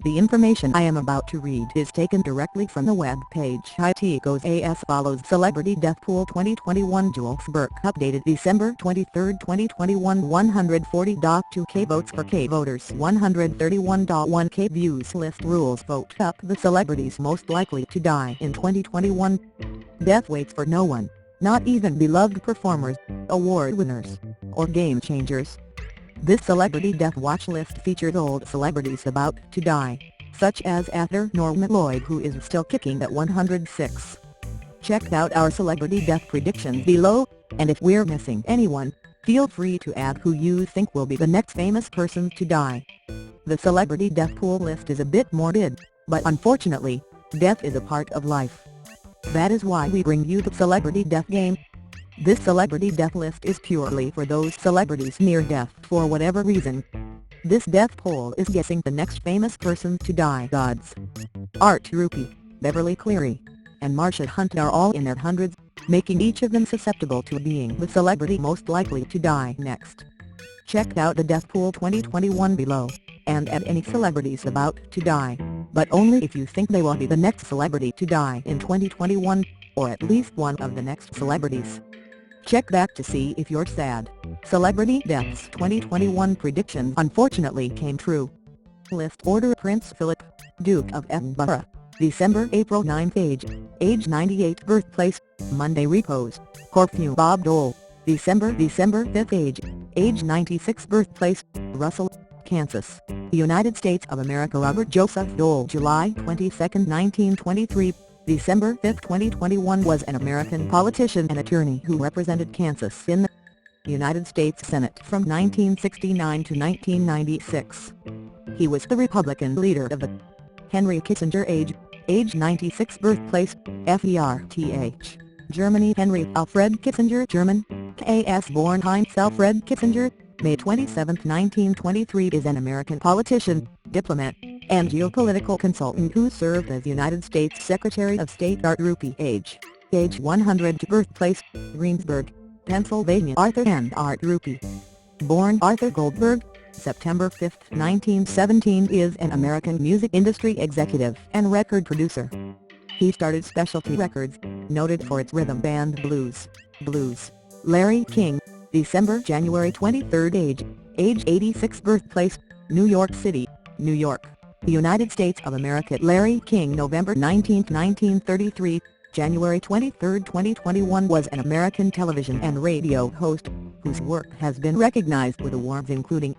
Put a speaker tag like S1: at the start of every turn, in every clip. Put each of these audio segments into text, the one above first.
S1: The information I am about to read is taken directly from the web page. It goes as follows. Celebrity Death Pool 2021. Jules Burke, updated December 23, 2021. 140.2k votes for K voters, 131.1k views. List rules. Vote up the celebrities most likely to die in 2021. Death waits for no one, not even beloved performers, award winners, or game changers. This Celebrity Death Watch list features old celebrities about to die, such as actor Norman Lloyd, who is still kicking at 106. Check out our celebrity death predictions below, and if we're missing anyone, feel free to add who you think will be the next famous person to die. The Celebrity Death Pool list is a bit morbid, but unfortunately, death is a part of life. That is why we bring you the Celebrity Death Game. This celebrity death list is purely for those celebrities near death for whatever reason. This death poll is guessing the next famous person to die. Gods. Rupe, Beverly Cleary, and Marsha Hunt are all in their hundreds, making each of them susceptible to being the celebrity most likely to die next. Check out the Death Pool 2021 below, and add any celebrities about to die, but only if you think they will be the next celebrity to die in 2021, or at least one of the next celebrities. Check back to see if your sad Celebrity Deaths 2021 predictions unfortunately came true. List order. Prince Philip, Duke of Edinburgh, December-April 9. Age 98. Birthplace, Monday. Repose, Corfu. Bob Dole, December 5. Age 96. Birthplace, Russell, Kansas, United States of America. Robert Joseph Dole, July 22, 1923. December 5, 2021 was an American politician and attorney who represented Kansas in the United States Senate from 1969 to 1996. He was the Republican leader of the Henry Kissinger age 96. Birthplace, Ferth, Germany. Henry Alfred Kissinger, German, K.S. born Heinz Alfred Kissinger, May 27, 1923 is an American politician, diplomat, and geopolitical consultant who served as United States Secretary of State. Rupe, age 100. Birthplace, Greensburg, Pennsylvania. Arthur and Art Rupe, born Arthur Goldberg, September 5, 1917 is an American music industry executive and record producer. He started Specialty Records, noted for its rhythm band blues. Larry King, January 23. Age 86. Birthplace, New York City, New York, United States of America. Larry King, November 19, 1933, January 23, 2021 was an American television and radio host, whose work has been recognized with awards including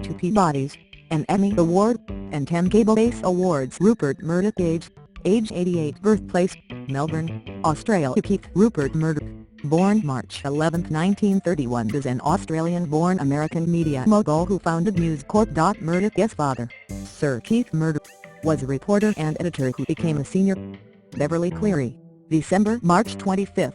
S1: 2 Peabodys, an Emmy Award, and 10 Cable Ace Awards. Rupert Murdoch, age 88. Birthplace, Melbourne, Australia. Keith Rupert Murdoch, born March 11, 1931 is an Australian-born American media mogul who founded News Corp. Murdoch's father, Sir Keith Murdoch, was a reporter and editor who became a senior. Beverly Cleary, March 25.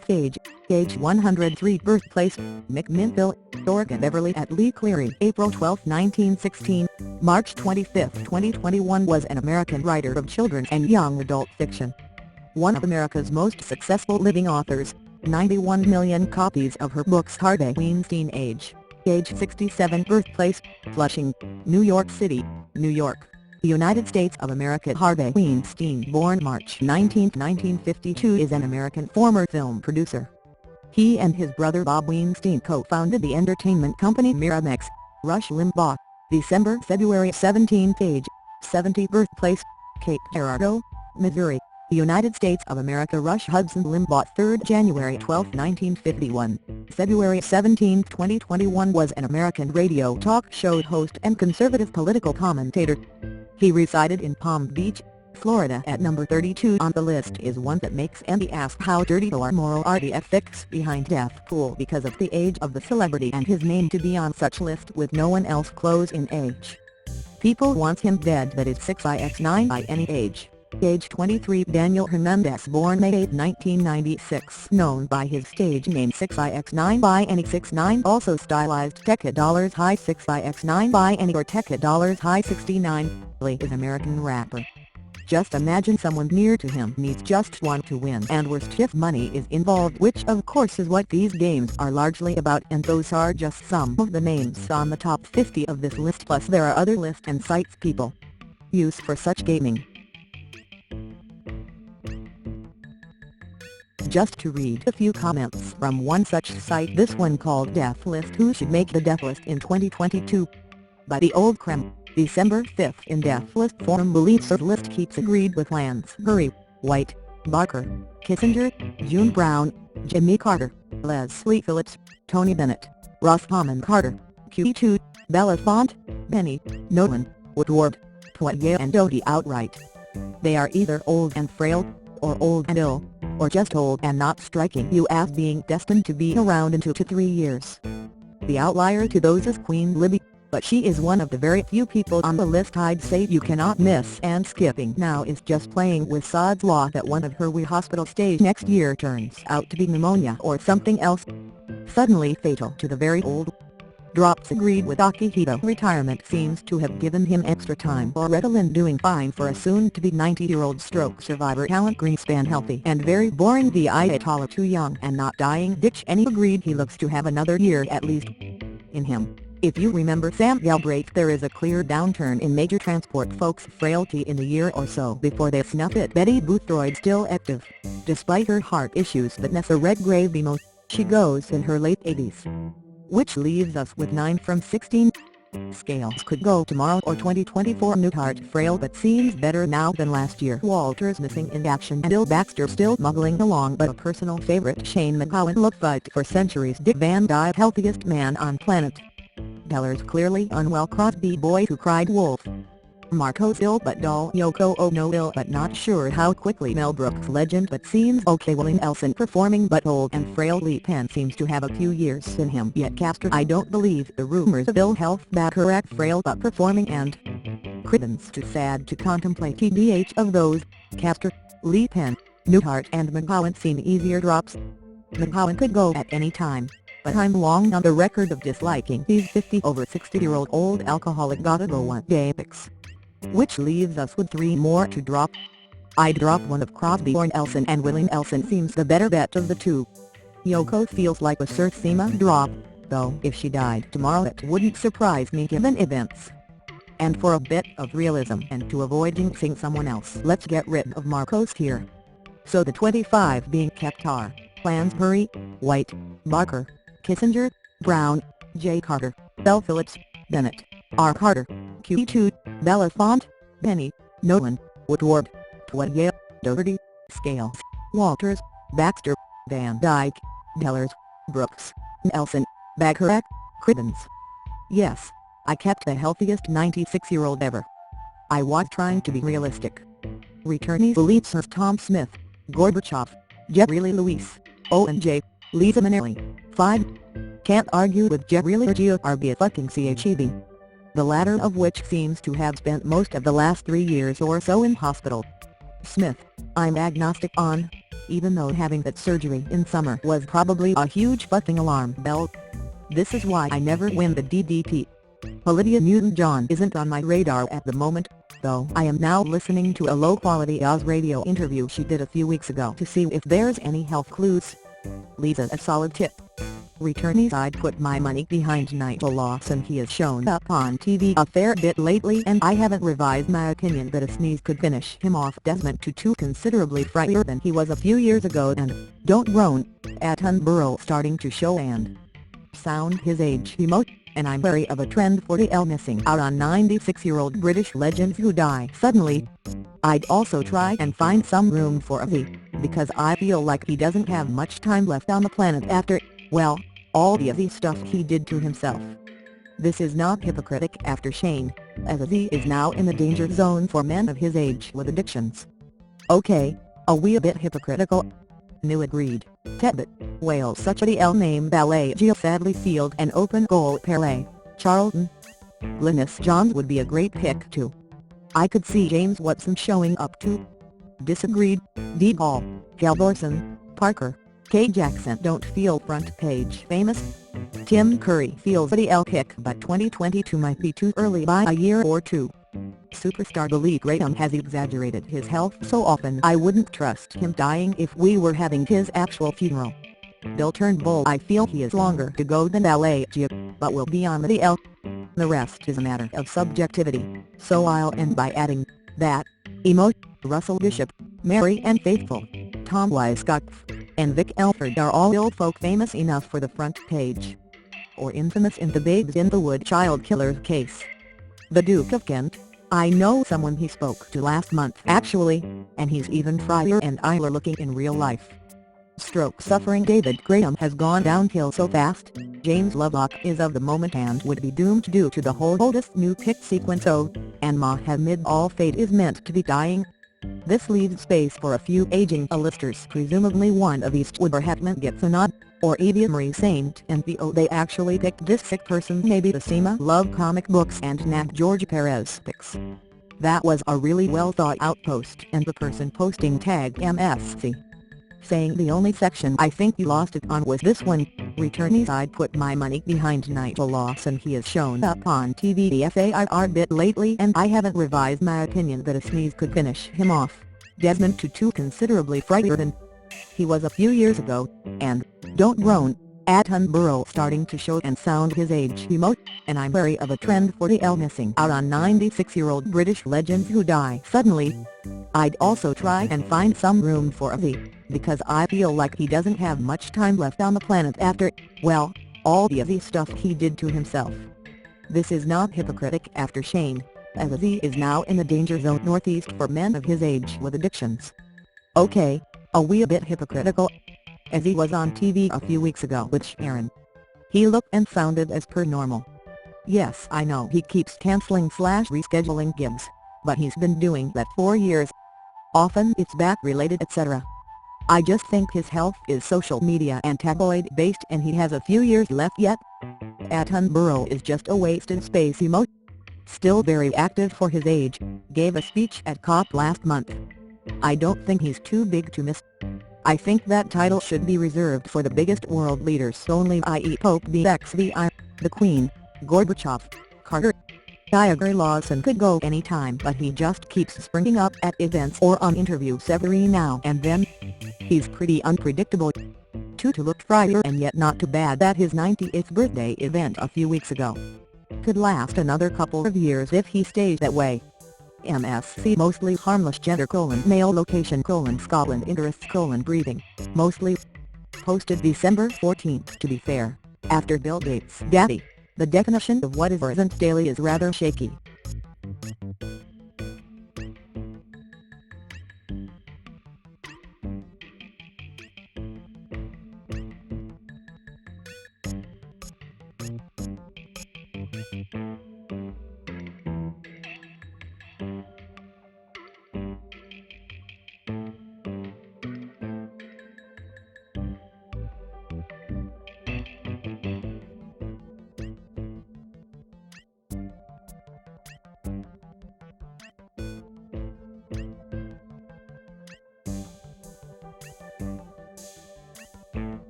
S1: Age 103. Birthplace, McMinnville, Oregon. Beverly Lee Cleary, April 12, 1916, March 25, 2021 was an American writer of children's and young adult fiction. One of America's most successful living authors, 91 million copies of her books. Harvey Weinstein, age 67. Birthplace, Flushing, New York City, New York, United States of America. Harvey Weinstein, born March 19, 1952 is an American former film producer. He and his brother Bob Weinstein co-founded the entertainment company Miramax. Rush Limbaugh, February 17. Age 70. Birthplace, Cape Girardeau, Missouri, United States of America. Rush Hudson Limbaugh, 3rd January 12, 1951, February 17, 2021 was an American radio talk show host and conservative political commentator. He resided in Palm Beach, Florida. At number 32 on the list is one that makes Andy ask how dirty or moral are the ethics behind Death Pool because of the age of the celebrity and his name to be on such list with no one else close in age. People want him dead, that is 6ix9ine by any age. Age 23. Daniel Hernandez, born May 8, 1996, known by his stage name 6ix9ine by any 6ix9ine, also stylized Tekka High 6ix9ine by any or Tekka High 69, is American rapper. Just imagine someone near to him needs just one to win, and worst if money is involved, which of course is what these games are largely about, and those are just some of the names on the top 50 of this list, plus there are other list and sites people use for such gaming. Just to read a few comments from one such site, this one called Death List: who should make the Death List in 2022? By the Old Creme, December 5th. In Death List forum believes the list keeps agreed with Lance, Curry, White, Barker, Kissinger, June Brown, Jimmy Carter, Leslie Phillips, Tony Bennett, Ross Hammond Carter, Tutu, Belafonte, Benny, Nolan, Woodward, Poitier and Doty outright. They are either old and frail, or old and ill, or just old and not striking you as being destined to be around in 2 to 3 years. The outlier to those is Queen Libby, but she is one of the very few people on the list I'd say you cannot miss, and skipping now is just playing with sod's law that one of her wee hospital stays next year turns out to be pneumonia or something else suddenly fatal to the very old. Drops agreed with Akihito. Retirement seems to have given him extra time for Ritalin, doing fine for a soon-to-be 90-year-old stroke survivor. Talent: Greenspan healthy and very boring. The Ayatollah too young and not dying. Ditch any. Agreed, he looks to have another year at least in him. If you remember Sam Galbraith, there is a clear downturn in major transport folks' frailty in the year or so before they snuff it. Betty Boothroyd still active, despite her heart issues. Vanessa Redgrave emo. She goes in her late 80s. Which leaves us with 9 from 16. Scales could go tomorrow or 2024. Newhart frail but seems better now than last year. Walters missing in action and Bill Baxter still muggling along, but a personal favorite Shane McGowan look fight for centuries. Dick Van Dyke healthiest man on planet. Teller's clearly unwell. Crosby boy who cried wolf. Marco's ill but dull. Yoko Ono ill but not sure how quickly. Mel Brooks legend but seems okay. Willie Nelson performing but old and frail. Lee Penn seems to have a few years in him yet. Castor: I don't believe the rumors of ill health. Bacharach frail but performing, and Cribbins too sad to contemplate. TBH of those, Castor, Lee Penn, Newhart and McGowan seem easier drops. McGowan could go at any time, but I'm long on the record of disliking these 50 over 60-year-old old alcoholic gotta go one day picks. Which leaves us with 3 more to drop. I'd drop one of Crosby or Nelson, and Willie Nelson seems the better bet of the two. Yoko feels like a Sir Thema drop, though if she died tomorrow it wouldn't surprise me given events. And for a bit of realism and to avoid jinxing someone else, let's get rid of Marcos here. So the 25 being kept are Lansbury, White, Barker, Kissinger, Brown, J. Carter, Bell Phillips, Bennett, R. Carter, Q2, Belafonte, Benny, Nolan, Woodward, Poitier, Doherty, Scales, Walters, Baxter, Van Dyke, Dellers, Brooks, Nelson, Bacharach, Cribbins. Yes, I kept the healthiest 96-year-old ever. I was trying to be realistic. Returnees believes Sir Tom Smith, Gorbachev, Jerry Lee Lewis, Owen J., Lisa Minnelli. 5. Can't argue with Jerry Lee or GRB fucking CHEB. The latter of which seems to have spent most of the last 3 years or so in hospital. Smith, I'm agnostic on, even though having that surgery in summer was probably a huge fucking alarm bell. This is why I never win the DDP. Olivia Newton-John isn't on my radar at the moment, though I am now listening to a low-quality Oz radio interview she did a few weeks ago to see if there's any health clues. Lisa's a solid tip. Returnees: I'd put my money behind Nigel Lawson. He has shown up on TV a fair bit lately, and I haven't revised my opinion that a sneeze could finish him off. Desmond Tutu considerably frightier than he was a few years ago, and don't groan at Attenborough starting to show and sound his age emote, and I'm wary of a trend for the L missing out on 96-year-old British legends who die suddenly. I'd also try and find some room for a V, because I feel like he doesn't have much time left on the planet after, well, all the other stuff he did to himself. This is not hypocritic after Shane, as a Z is now in the danger zone for men of his age with addictions. Okay, a wee bit hypocritical. New agreed. Tebet, Wales. Such a L name ballet. Gio sadly sealed an open goal parlay. Charlton. Linus Johns would be a great pick too. I could see James Watson showing up too. Disagreed. D. Hall, Galborson, Parker, K. Jackson don't feel front page famous. Tim Curry feels the L pick, but 2022 might be too early by a year or two. Superstar Billy Graham has exaggerated his health so often I wouldn't trust him dying if we were having his actual funeral. Bill Turnbull: I feel he is longer to go than LA, but will be on the L. The rest is a matter of subjectivity, so I'll end by adding that Russell Bishop, Mary Ann Faithfull, Tom Weisskopf, and Vic Elford are all old folk famous enough for the front page. Or infamous in the Babes in the Wood child killer case. The Duke of Kent, I know someone he spoke to last month actually, and he's even frier and Isler looking in real life. Stroke-suffering David Graham has gone downhill so fast, James Lovelock is of the moment and would be doomed due to the whole oldest new pick sequence and Mohammed Al-Fayed is meant to be dying. This leaves space for a few aging A-listers, presumably one of Eastwood or Hetman gets a nod, or Evie Marie Saint and they actually picked this sick person, maybe the Sema Love comic books and Nat George Perez picks. That was a really well thought out post and the person posting tagged MSC, saying the only section I think you lost it on was this one, returnees I'd put my money behind Nigel Lawson. He has shown up on TV the FAIR bit lately and I haven't revised my opinion that a sneeze could finish him off. Desmond Tutu considerably frightier than he was a few years ago, and, don't groan, Attenborough starting to show and sound his age and I'm wary of a trend for the L missing out on 96-year-old British legends who die suddenly. I'd also try and find some room for Ozzy, because I feel like he doesn't have much time left on the planet after, well, all the Ozzy stuff he did to himself. This is not hypocritic after Shane, as Ozzy is now in the danger zone northeast for men of his age with addictions. Okay, a wee bit hypocritical, as he was on TV a few weeks ago with Sharon. He looked and sounded as per normal. Yes, I know he keeps cancelling/rescheduling gigs, but he's been doing that for years. Often it's back-related etc. I just think his health is social media and tabloid-based and he has a few years left yet. Attenborough is just a wasted space Still very active for his age, gave a speech at COP last month. I don't think he's too big to miss. I think that title should be reserved for the biggest world leaders only, i.e. Pope BXVI, the Queen, Gorbachev, Carter. Diagher Lawson could go anytime but he just keeps springing up at events or on interviews every now and then. He's pretty unpredictable. Tutu looked frier and yet not too bad at his 90th birthday event a few weeks ago. Could last another couple of years if he stays that way. MSC mostly harmless gender male location Scotland interests breathing, mostly. Posted December 14th. To be fair, after Bill Gates' daddy, the definition of what is or isn't daily is rather shaky.